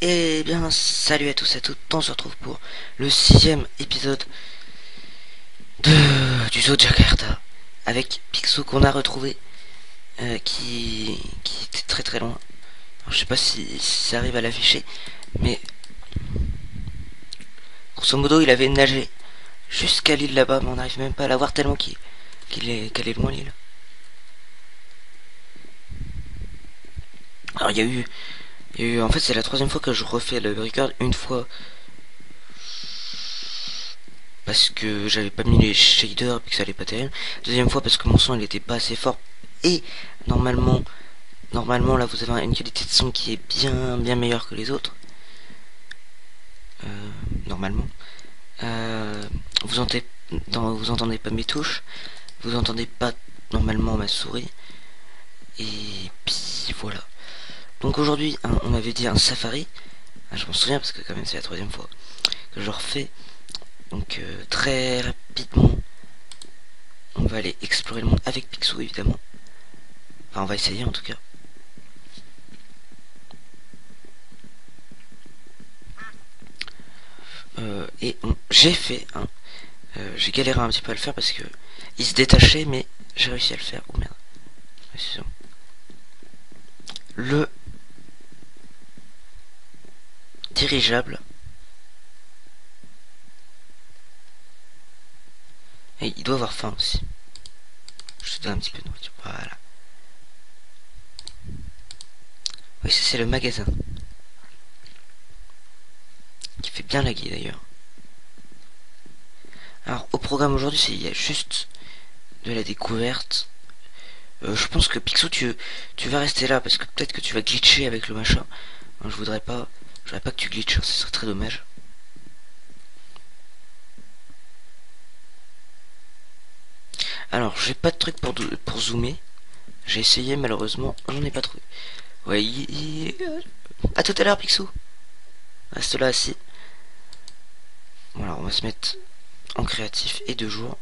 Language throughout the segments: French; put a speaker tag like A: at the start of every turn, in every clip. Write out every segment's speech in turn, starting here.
A: Eh bien, salut à tous et à toutes, on se retrouve pour le 6e épisode du zoo de Jakarta avec Picsou qu'on a retrouvé qui était très très loin. Alors, je sais pas si ça arrive à l'afficher, mais grosso modo il avait nagé jusqu'à l'île là-bas, mais on n'arrive même pas à la voir tellement qu'elle est loin l'île. Alors en fait c'est la troisième fois que je refais le record, une fois parce que j'avais pas mis les shaders et que ça allait pas terrible. Deuxième fois parce que mon son il était pas assez fort et normalement là vous avez une qualité de son qui est bien meilleure que les autres. Normalement. Euh, vous entendez pas mes touches, vous entendez pas normalement ma souris et puis voilà. Donc aujourd'hui on avait dit un safari. Je m'en souviens parce que quand même c'est la troisième fois que je refais. Donc très rapidement on va aller explorer le monde avec Picsou évidemment. Enfin on va essayer en tout cas. J'ai fait j'ai galéré un petit peu à le faire parce que il se détachait, mais j'ai réussi à le faire. Oh merde. Le dirigeable. Et il doit avoir faim aussi. Je te donne un petit peu de nourriture. Voilà. Oui, ça c'est le magasin. Qui fait bien laguer d'ailleurs. Alors au programme aujourd'hui, il y a juste de la découverte. Je pense que Picsou, tu vas rester là parce que peut-être que tu vas glitcher avec le machin. Je voudrais pas que tu glitches, ce serait très dommage. Alors j'ai pas de truc pour zoomer. J'ai essayé, malheureusement j'en ai pas trouvé. Ouais, à tout à l'heure Picsou. Reste là assis. Voilà, on va se mettre en créatif et 2 jours.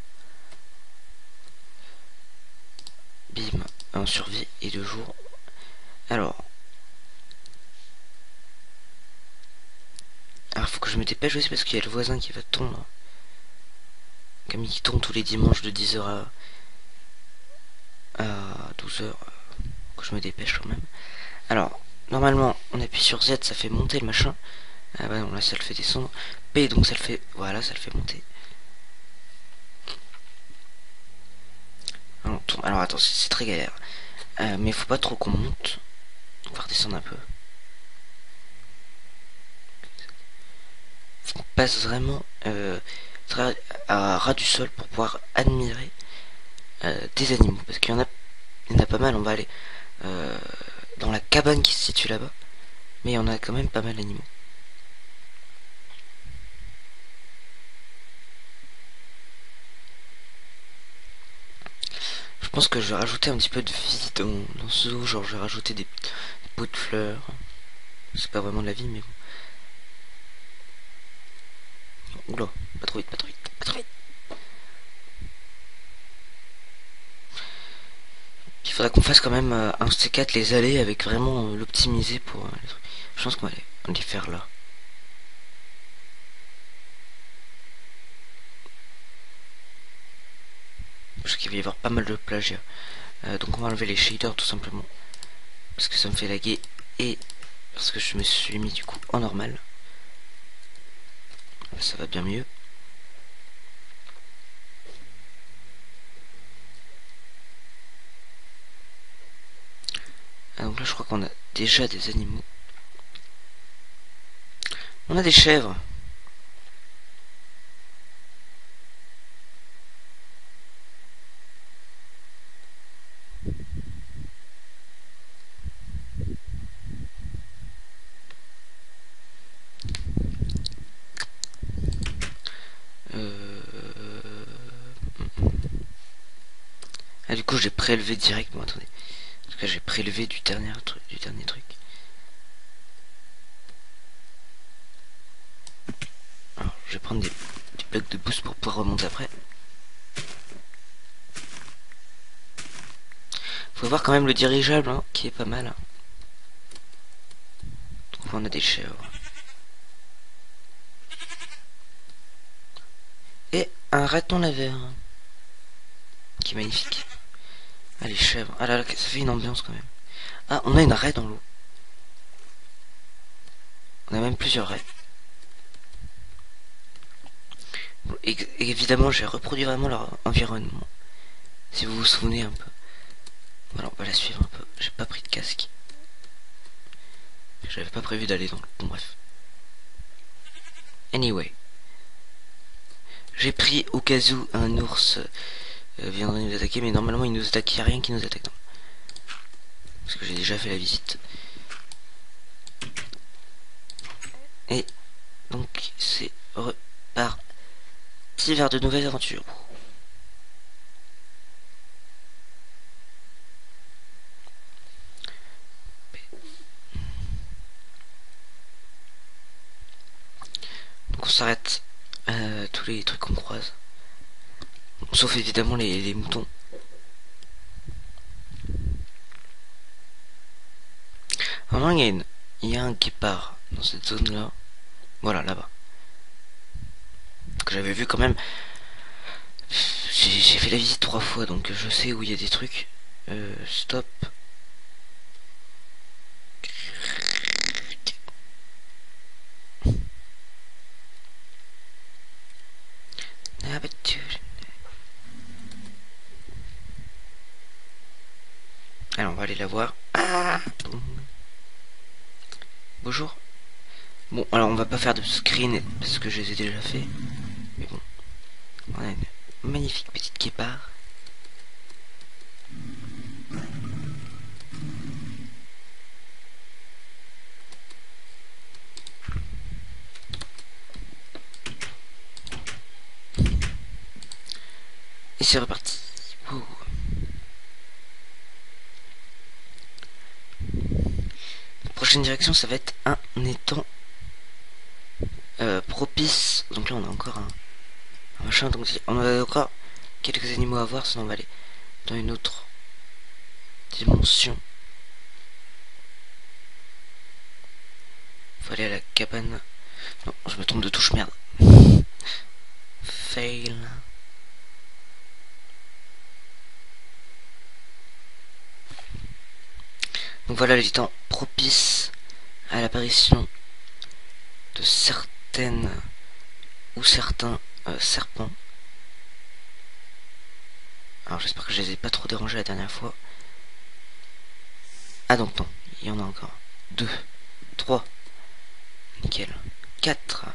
A: Bim, en survie et 2 jours. Alors faut que je me dépêche aussi parce qu'il y a le voisin qui va tondre. Comme il tombe tous les dimanches de 10h à 12h. Que je me dépêche quand même. Alors, normalement, on appuie sur Z, ça fait monter le machin. Ah bah non, là ça le fait descendre. P, donc ça le fait... Voilà, ça le fait monter. Alors attends, c'est très galère. Mais faut pas trop qu'on monte. On va redescendre un peu. On passe vraiment à ras du sol pour pouvoir admirer des animaux. Parce qu'il y en a pas mal. On va aller dans la cabane qui se situe là-bas. Mais il y en a quand même pas mal d'animaux. Je pense que je vais rajouter un petit peu de vie dans ce zoo. Genre je vais rajouter des pots de fleurs. C'est pas vraiment de la vie, mais bon. Oula, pas trop vite, pas trop vite, pas trop vite. Il faudra qu'on fasse quand même un C4 les allées avec vraiment l'optimiser pour les trucs. Je pense qu'on va les faire là. Parce qu'il va y avoir pas mal de plagiat. Donc on va enlever les shaders tout simplement. Parce que ça me fait laguer et parce que je me suis mis du coup en normal. Ça va bien mieux. Donc là je crois qu'on a déjà des animaux. On a des chèvres. Ah du coup j'ai prélevé direct. Bon attendez. En tout cas j'ai prélevé du dernier truc. Alors je vais prendre des blocs de boost pour pouvoir remonter après. Faut voir quand même le dirigeable qui est pas mal. Donc on a des chèvres. un raton laveur qui est magnifique. Ah, les chèvres. Ah là là, ça fait une ambiance quand même. Ah, on a une raie dans l'eau. On a même plusieurs raies. Bon, et évidemment, j'ai reproduit vraiment leur environnement. Si vous vous souvenez un peu. Voilà, on va la suivre un peu. J'ai pas pris de casque. J'avais pas prévu d'aller dans le... Bon, bref. Anyway. J'ai pris au cas où un ours viendrait nous attaquer, mais normalement il nous attaque, il n'y a rien qui nous attaque. Non. Parce que j'ai déjà fait la visite. Et donc c'est reparti vers de nouvelles aventures. Donc on s'arrête tous les trucs qu'on croise. Sauf évidemment les moutons. Normalement il y a un guépard dans cette zone là. Voilà, là-bas. Que j'avais vu quand même. J'ai fait la visite 3 fois, donc je sais où il y a des trucs. Stop. Alors on va aller la voir. Ah, bonjour. Bon, alors on va pas faire de screen parce que je les ai déjà fait. Mais bon, on a une magnifique petite guépard. Et c'est reparti. Ouh. La prochaine direction, ça va être un étang propice. Donc là, on a encore un machin. Donc on a encore quelques animaux à voir, sinon on va aller dans une autre dimension. Faut aller à la cabane. Non, je me trompe de touche, merde. Fail. Donc voilà les temps propices à l'apparition de certaines ou certains serpents. Alors j'espère que je les ai pas trop dérangés la dernière fois. Ah donc non, il y en a encore. 2, 3, nickel. 4.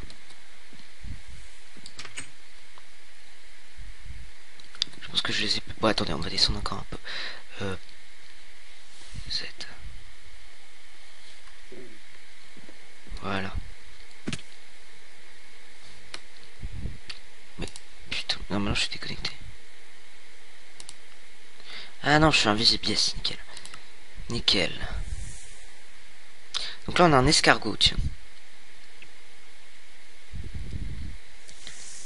A: Je pense que je les ai... Bon attendez, on va descendre encore un peu. 7. Voilà. Mais putain, non maintenant je suis déconnecté. Ah non, je suis invisible, yes, nickel. Nickel. Donc là on a un escargot, tiens.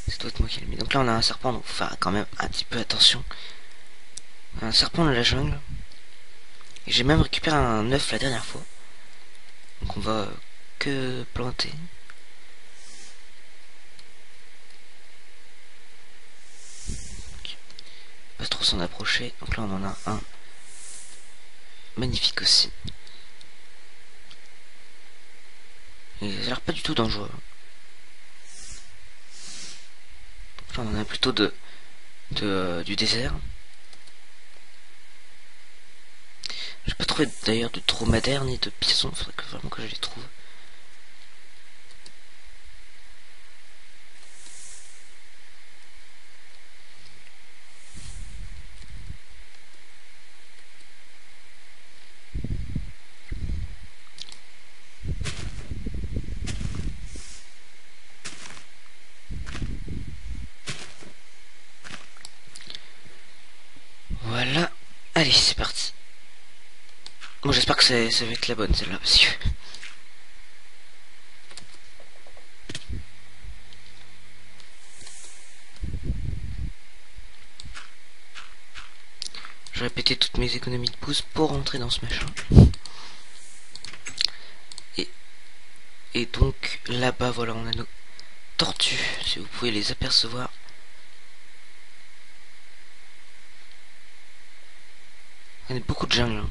A: C'est toi moi qui l'ai mis. Donc là on a un serpent, donc faut faire quand même un petit peu attention. Un serpent de la jungle. Et j'ai même récupéré un œuf la dernière fois. Donc on va que planter. Pas trop s'en approcher. Donc là on en a un. Magnifique aussi. Et ça a l'air pas du tout dangereux. Là on en a plutôt du désert. J'ai pas trouvé d'ailleurs de dromadaire ni de pisson. Faudrait que vraiment que je les trouve. Voilà. Allez, c'est parti. Bon, j'espère que ça va être la bonne celle-là parce que... Je vais péter toutes mes économies de pouces pour rentrer dans ce machin. Et donc là-bas, voilà, on a nos tortues, si vous pouvez les apercevoir. Il y a beaucoup de jungle.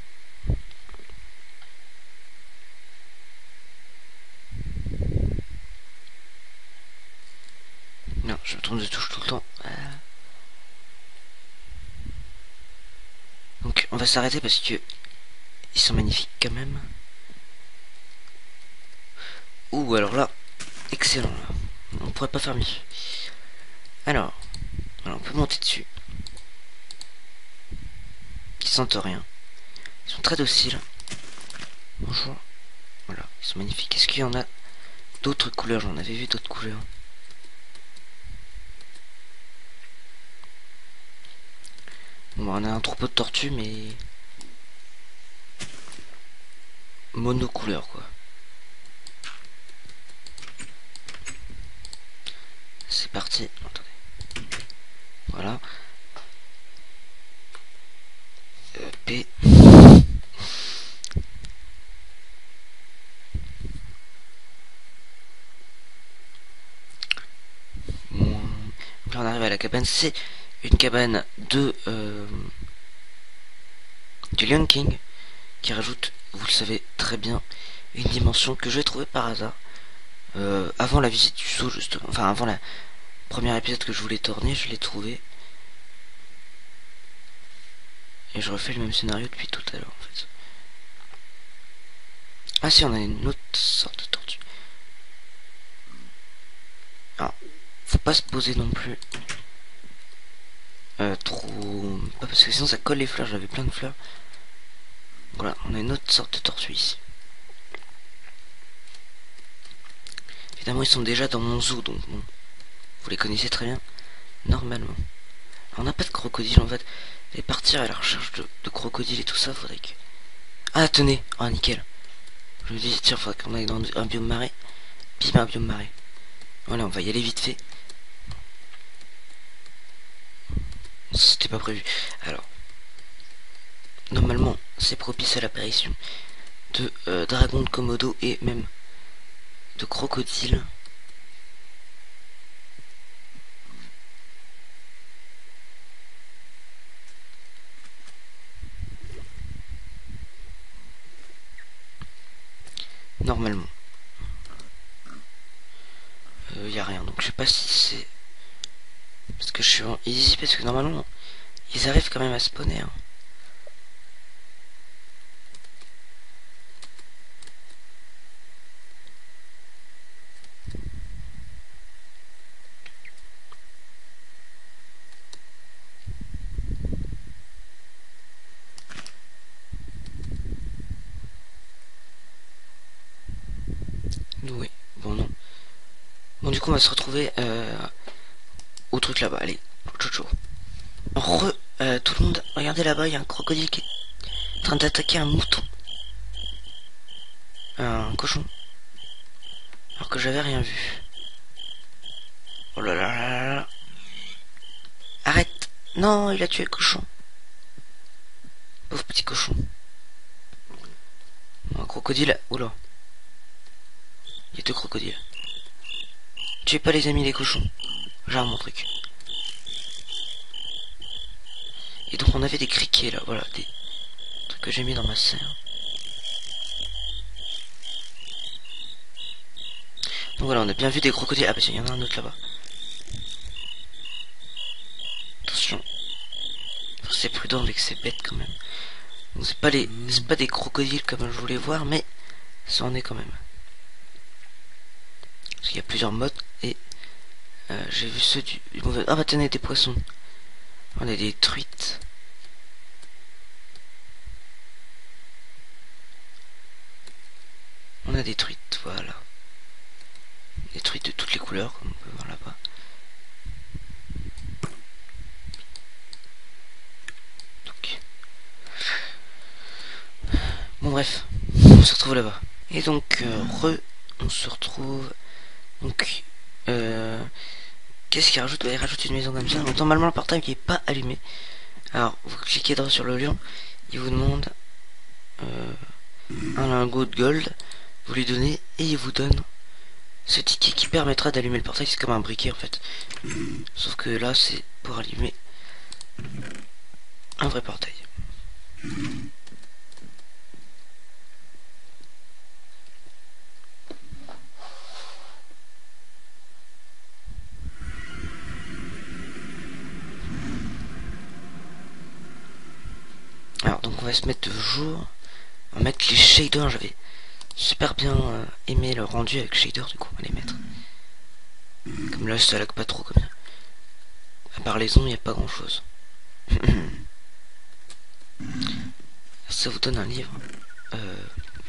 A: Non, je me trompe de touche tout le temps. Donc on va s'arrêter parce que ils sont magnifiques quand même. Ouh, alors là, excellent là. On pourrait pas faire mieux. Alors, on peut monter dessus. Ils sentent rien. Ils sont très dociles. Bonjour. Voilà, ils sont magnifiques. Est-ce qu'il y en a d'autres couleurs? J'en avais vu d'autres couleurs. Bon, on a un troupeau de tortues, mais monocouleur quoi. C'est parti. Attendez. Voilà. P. Bon. Donc là on arrive à la cabane. C'est une cabane de du Lion King qui rajoute, vous le savez très bien, une dimension que j'ai trouvée par hasard avant la visite du zoo justement. Enfin avant la première épisode que je voulais tourner, je l'ai trouvé. Et je refais le même scénario depuis tout à l'heure en fait. Ah si, on a une autre sorte de tortue. Alors, faut pas se poser non plus trop... Pas parce que sinon ça colle les fleurs, j'avais plein de fleurs. Voilà, on a une autre sorte de tortue ici. Évidemment ils sont déjà dans mon zoo, donc bon, vous les connaissez très bien, normalement. Alors, on n'a pas de crocodile en fait, et partir à la recherche de crocodiles et tout ça, faudrait que... Ah tenez, ah nickel. Je me dis tiens, faudrait qu'on aille dans un biome marais. Bim, un biome marais. Voilà, on va y aller vite fait. C'était pas prévu. Alors, normalement, c'est propice à l'apparition de dragons de Komodo et même de crocodiles. Normalement. Y a rien, donc je sais pas si c'est... Parce que je suis en easy, parce que normalement, ils arrivent quand même à spawner. Hein. Oui, bon non. Bon du coup on va se retrouver au truc là-bas, allez, Jojo. Tout le monde, regardez là-bas, il y a un crocodile qui est en train d'attaquer un mouton. Un cochon. Alors que j'avais rien vu. Oh là là là là. Arrête. Non, il a tué le cochon. Pauvre petit cochon. Un crocodile. Oula. Il y a deux crocodiles. Tuez pas les amis les cochons. J'arme mon truc. Et donc on avait des criquets là, voilà, des trucs que j'ai mis dans ma serre. Donc voilà, on a bien vu des crocodiles. Ah bah tiens, il y en a un autre là-bas. Attention. C'est prudent avec ces bêtes quand même. Donc c'est pas des crocodiles comme je voulais voir, mais ça en est quand même. Parce qu'il y a plusieurs modes et j'ai vu ceux du mauvais. Ah bah tenez, des poissons. On a des truites. On a des truites, voilà. Des truites de toutes les couleurs, comme on peut voir là-bas. Donc. Bon bref, on se retrouve là-bas. Et donc, on se retrouve. Donc, qu'est-ce qu'il rajoute? Il rajoute une maison comme ça. Donc normalement le portail qui est pas allumé. Alors, vous cliquez droit sur le lion, il vous demande un lingot de gold. Vous lui donnez et il vous donne ce ticket qui permettra d'allumer le portail. C'est comme un briquet en fait. Sauf que là c'est pour allumer un vrai portail. Alors donc on va se mettre de jour. On va mettre les shaders. J'avais super bien aimé le rendu avec shader, du coup on va les mettre. Comme là ça lag pas trop comme ça. À part les ondes, il n'y a pas grand chose. Ça vous donne un livre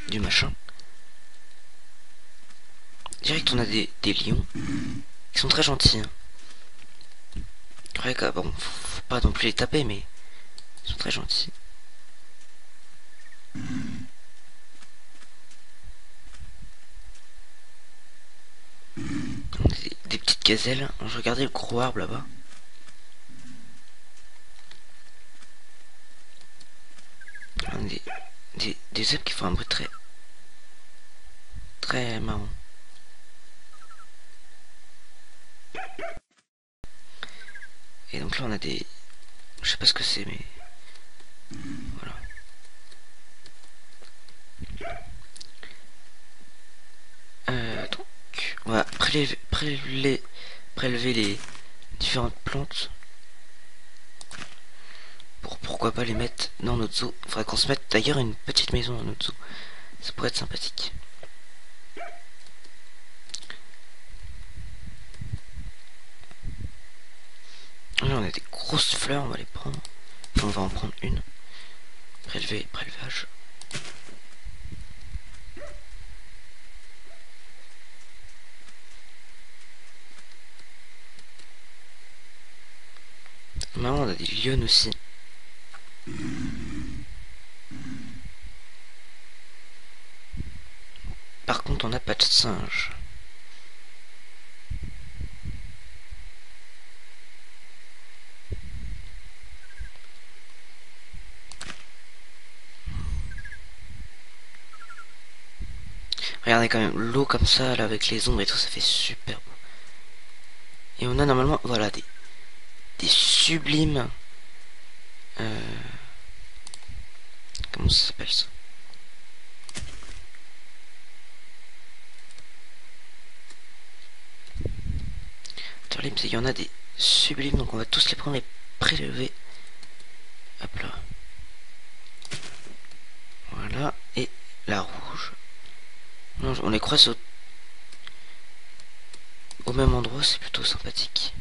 A: du machin. Direct on a des lions qui sont très gentils. Hein. Ouais, bon, faut pas non plus les taper, mais ils sont très gentils. Des petites gazelles. Je regardais le gros arbre là-bas. Des œufs qui font un bruit très marrant. Et donc là on a des... Je sais pas ce que c'est, mais... Voilà. Donc on va prélever les différentes plantes. Pourquoi pas les mettre dans notre zoo. Faudrait qu'on se mette d'ailleurs une petite maison dans notre zoo. Ça pourrait être sympathique. Là on a des grosses fleurs, on va les prendre. Enfin, on va en prendre une. Prélevage. Maintenant on a des lions aussi. Par contre on n'a pas de singe. Regardez quand même l'eau comme ça là avec les ombres et tout, ça fait super beau. Et on a normalement voilà des sublimes comment ça s'appelle ça? Il y en a des sublimes, donc on va tous les prendre et prélever. Hop là. Voilà. Et la rouge. Non, on les croise au même endroit, c'est plutôt sympathique.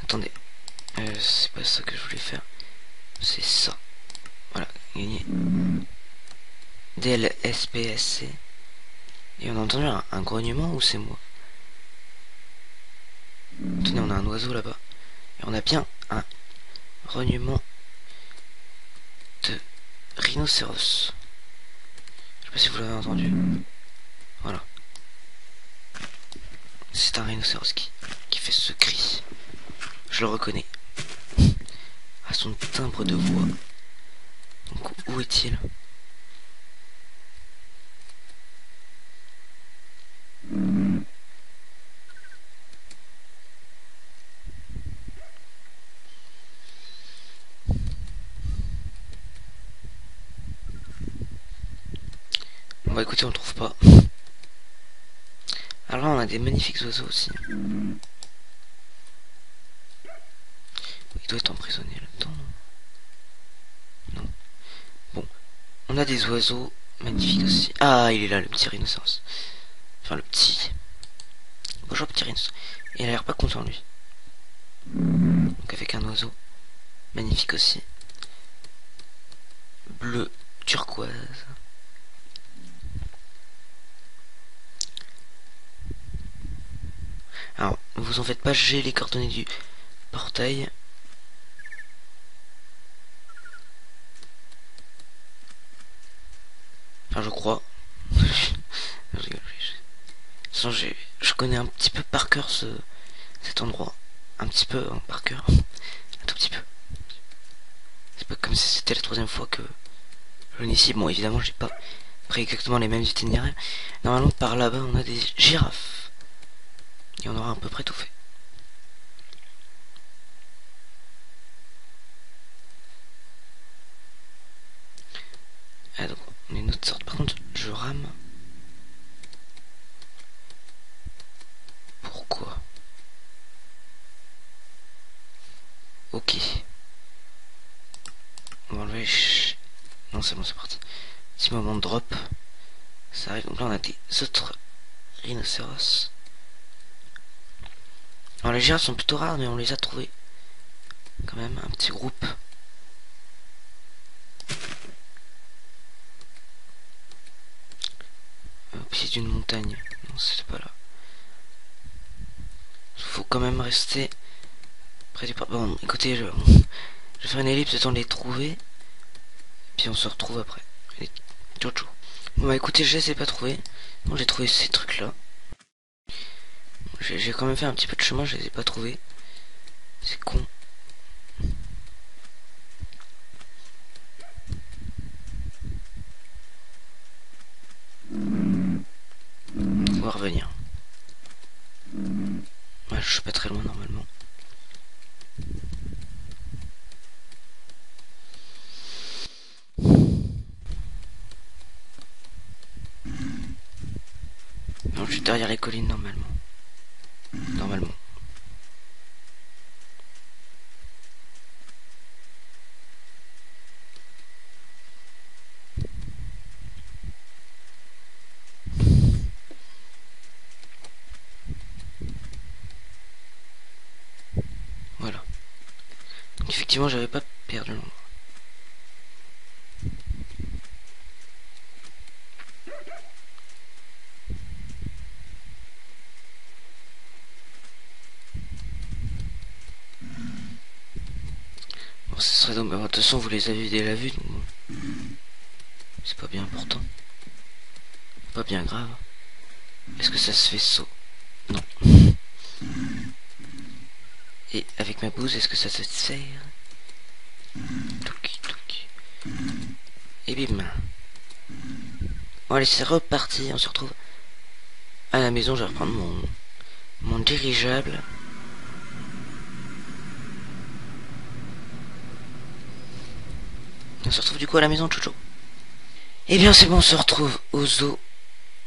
A: Attendez. C'est pas ça que je voulais faire. C'est ça. Voilà. Gagné. DLSPSC. Et on a entendu un grognement ou c'est moi? Tenez, on a un oiseau là-bas. Et on a bien un grognement de rhinocéros. Je sais pas si vous l'avez entendu. Voilà. C'est un rhinocéros qui fait ce cri. Je le reconnais. À son timbre de voix. Donc où est-il? Bon bah écoutez, on le trouve pas. Alors là on a des magnifiques oiseaux aussi. Il doit être emprisonné là-dedans. Non. Bon. On a des oiseaux magnifiques aussi. Ah, il est là, le petit rhinocéros. Enfin, le petit... Bonjour, petit rhinocéros. Il a l'air pas content, lui. Donc avec un oiseau magnifique aussi. Bleu turquoise. Alors, ne vous en faites pas, j'ai les coordonnées du portail. Enfin, je crois. Je connais un petit peu par cœur cet endroit. Un petit peu hein, par cœur. Un tout petit peu. C'est pas comme si c'était la troisième fois que je venais ici. Bon, évidemment, j'ai pas pris exactement les mêmes itinéraires. Normalement, par là-bas, on a des girafes. Et on aura à peu près tout fait. Ah, donc, On a une autre sorte. Par contre, je rame. Pourquoi? Ok. On va enlever... Non, c'est bon, c'est parti. Petit moment de drop. Ça arrive. Donc là, on a des autres rhinocéros. Alors, les girafes sont plutôt rares, mais on les a trouvés. Quand même, un petit groupe. Au pied d'une montagne. Non, c'était pas là. Faut quand même rester près du... Bon, écoutez, je vais faire une ellipse, le temps de les trouver. Puis on se retrouve après. Allez, ciao ciao. Bon bah écoutez, je les ai pas trouvés. Bon, j'ai trouvé ces trucs là. J'ai quand même fait un petit peu de chemin, je les ai pas trouvés. C'est con. On va revenir. Ouais, je suis pas très loin normalement. Non, je suis derrière les collines normalement. Normalement. Voilà. Donc effectivement, j'avais pas perdu l'endroit. Bon, ce serait donc... De toute façon, vous les avez déjà vus, donc bon. C'est pas bien important. Pas bien grave. Est-ce que ça se fait saut? Non. Et avec ma bouse, est-ce que ça se sert? Touki, touki. Et bim. Bon allez, c'est reparti, on se retrouve à la maison. Je vais reprendre mon dirigeable. On se retrouve du coup à la maison, Chocho. Et bien c'est bon, on se retrouve au zoo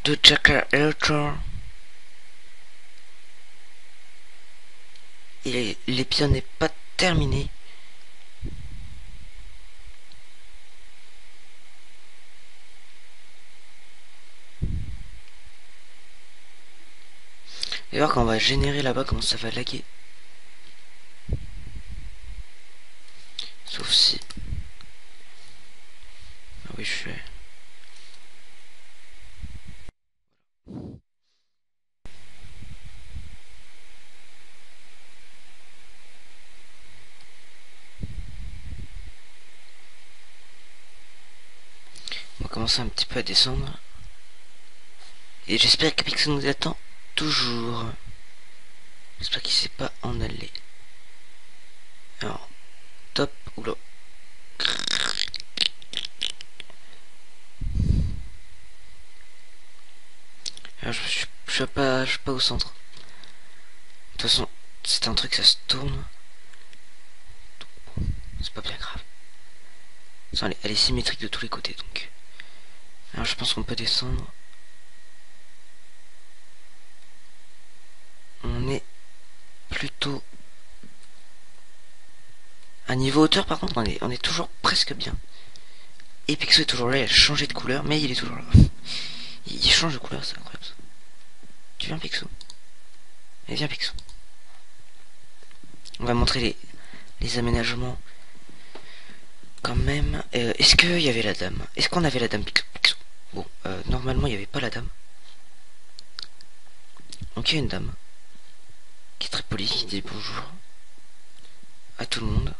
A: de Jakarta. Et l'épisode n'est pas terminé. Et voir quand on va générer là-bas comment ça va laguer. Sauf si... Ah oui, je fais... On va commencer un petit peu à descendre. Et j'espère que Pixel nous attend toujours. J'espère qu'il sait pas en aller. Alors, top, oula. Alors, je suis pas au centre. De toute façon, c'est un truc, ça se tourne. C'est pas bien grave. Elle est symétrique de tous les côtés, donc. Alors, je pense qu'on peut descendre. On est plutôt à niveau hauteur. Par contre, on est toujours presque bien. Et Pixo est toujours là. Il a changé de couleur, mais il est toujours là. Il change de couleur, c'est incroyable. Tu viens, Pixo? Allez, viens, Pixo. On va montrer les aménagements. Quand même. Est-ce qu'il y avait la dame? Est-ce qu'on avait la dame, Pixo? Bon, normalement, il n'y avait pas la dame. Donc, il y a une dame qui est très polie, qui dit bonjour à tout le monde.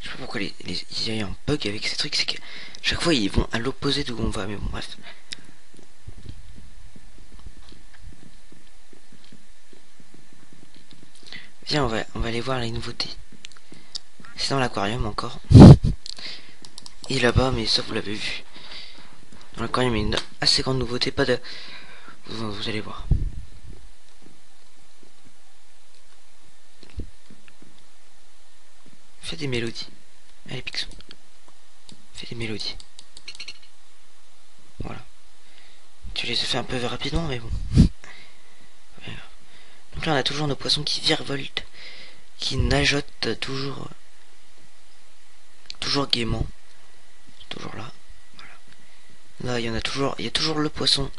A: Je sais pas pourquoi il y a un bug avec ces trucs, c'est que chaque fois ils vont à l'opposé d'où on va, mais bon, bref. Viens, on va aller voir les nouveautés. C'est dans l'aquarium encore. Et là-bas, mais ça vous l'avez vu. Dans l'aquarium, il y a une assez grande nouveauté, pas de... Vous allez voir. Fais des mélodies. Allez, Picsou. Fais des mélodies. Voilà. Tu les as fait un peu rapidement, mais bon. Donc là, on a toujours nos poissons qui virevoltent, qui nageotent toujours gaiement. Toujours là. Voilà. Là, il y a toujours le poisson,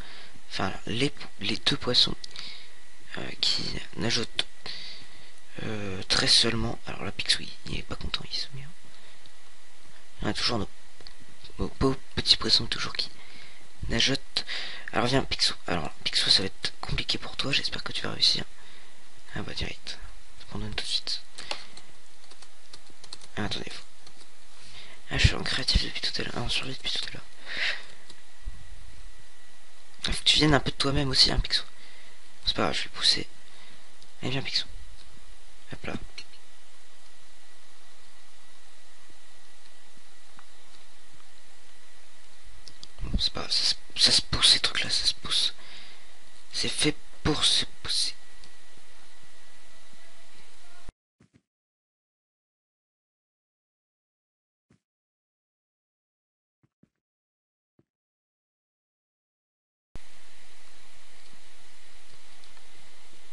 A: enfin les deux poissons qui nageotent très seulement. Alors là, Picsou, il est pas content, il se met. On a toujours nos beaux petits poissons toujours qui nageotent. Alors viens, Picsou. Alors Picsou, ça va être compliqué pour toi. J'espère que tu vas réussir. Ah bah direct. On donne tout de suite. Ah, attendez. Ah, je suis en créatif depuis tout à l'heure. En survie depuis tout à l'heure. Faut que tu viennes un peu de toi-même aussi, hein, Picsou. C'est pas grave, je vais pousser. Allez, viens, Picsou. Hop là. Bon, c'est pas grave, ça se pousse, ces trucs-là, ça se pousse. C'est fait pour se pousser.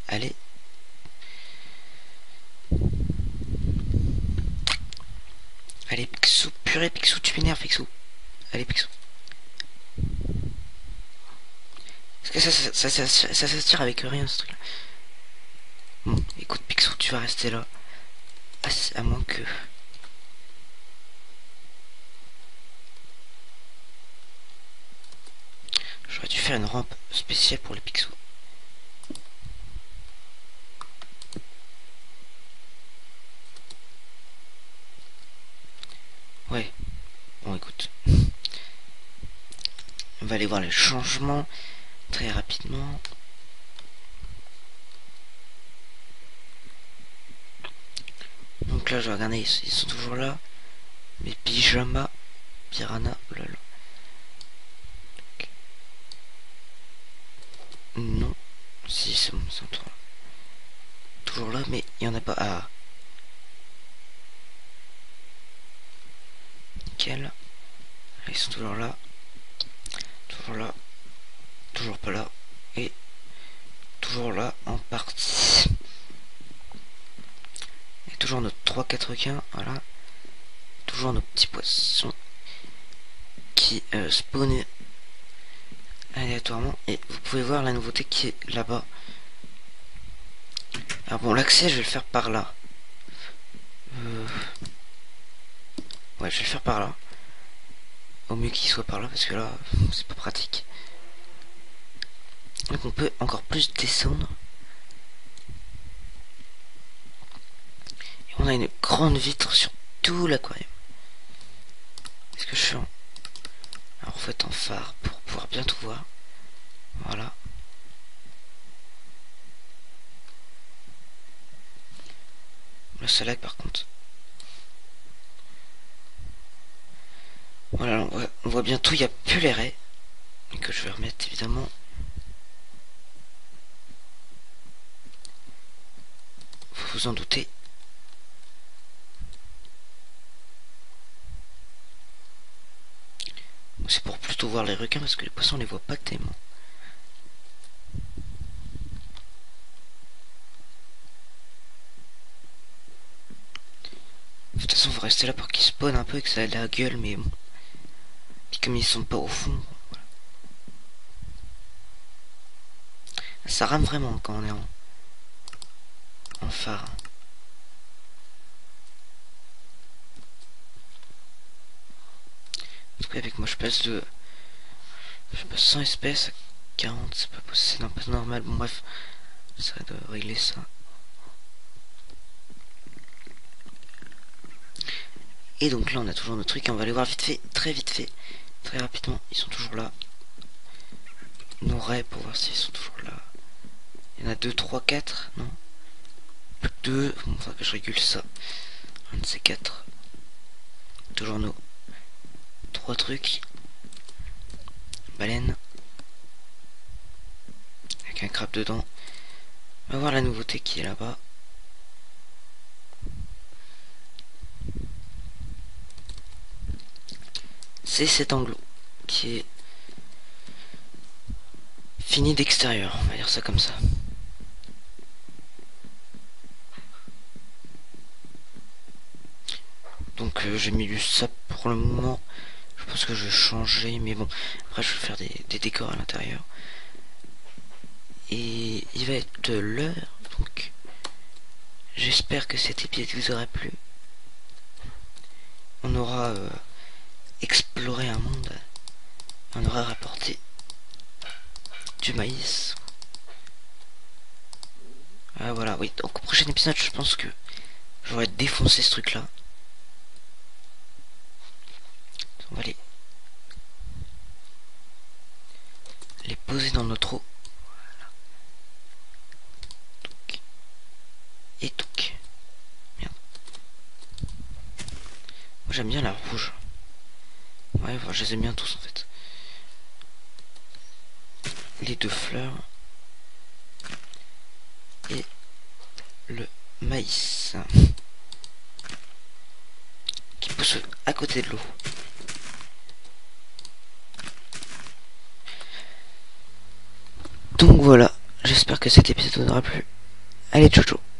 A: Allez. Allez, Picsou, purée, Picsou, tu m'énerves, Picsou. Allez, Picsou. Parce que ça s'attire avec rien, ce truc-là. Bon, écoute, Picsou, tu vas rester là. À moins que... J'aurais dû faire une rampe spéciale pour les Picsou. Ouais. Bon, écoute. On va aller voir les changements très rapidement. Donc là, je vais regarder, ils sont toujours là. Mes pyjamas, piranha, lol. Non. Si, c'est bon, ils sont toujours là, mais il y en a pas. Ah. Nickel. Ils sont toujours là. Toujours là. Toujours pas là. Et toujours là en partie. Et toujours notre 3-4 requins, voilà. Toujours nos petits poissons qui spawnent aléatoirement. Et vous pouvez voir la nouveauté qui est là-bas. Alors bon, l'accès, je vais le faire par là. Ouais, je vais le faire par là. Au mieux qu'il soit par là, parce que là, c'est pas pratique. Donc on peut encore plus descendre. Et on a une grande vitre sur tout l'aquarium. Est-ce que je suis en... Alors en fait en phare pour pouvoir bien tout voir. Voilà. Là ça lag par contre. Voilà, on voit bien tout, il n'y a plus les raies. Et que je vais remettre évidemment. Vous vous en doutez. C'est pour plutôt voir les requins parce que les poissons on les voit pas tellement. De toute façon, faut rester là pour qu'ils spawnent un peu et que ça ait la gueule, mais bon. Puis comme ils sont pas au fond, voilà. Ça rame vraiment quand on est en phare. En tout cas, avec moi, je passe 100 espèces à 40, c'est pas possible, c'est pas normal. Bon, bref, ça de régler ça. Et donc là, on a toujours nos trucs, on va aller voir vite fait, très rapidement. Ils sont toujours là. Nos raies pour voir s'ils sont toujours là. Il y en a 2, 3, 4, non? Plus que 2, bon, faudra que je régule ça. Un de ces 4. Toujours nos 3 trucs. Baleine. Avec un crabe dedans. On va voir la nouveauté qui est là-bas. c'est cet enclos qui est fini d'extérieur, on va dire ça comme ça. Donc j'ai mis du sable pour le moment. Je pense que je vais changer, mais bon, après je vais faire des décors à l'intérieur. Et il va être l'heure, donc j'espère que cet épisode vous aura plu. On aura exploré un monde, on aura rapporté du maïs. Ah voilà, oui, donc au prochain épisode je pense que j'aurais défoncé ce truc là. On va les poser dans notre eau. Voilà. Et touc. Merde. Moi j'aime bien la rouge. Ouais, enfin, je les aime bien tous en fait. Les deux fleurs. Et le maïs. Qui pousse à côté de l'eau. Donc voilà, j'espère que cet épisode vous aura plu. Allez, ciao ciao.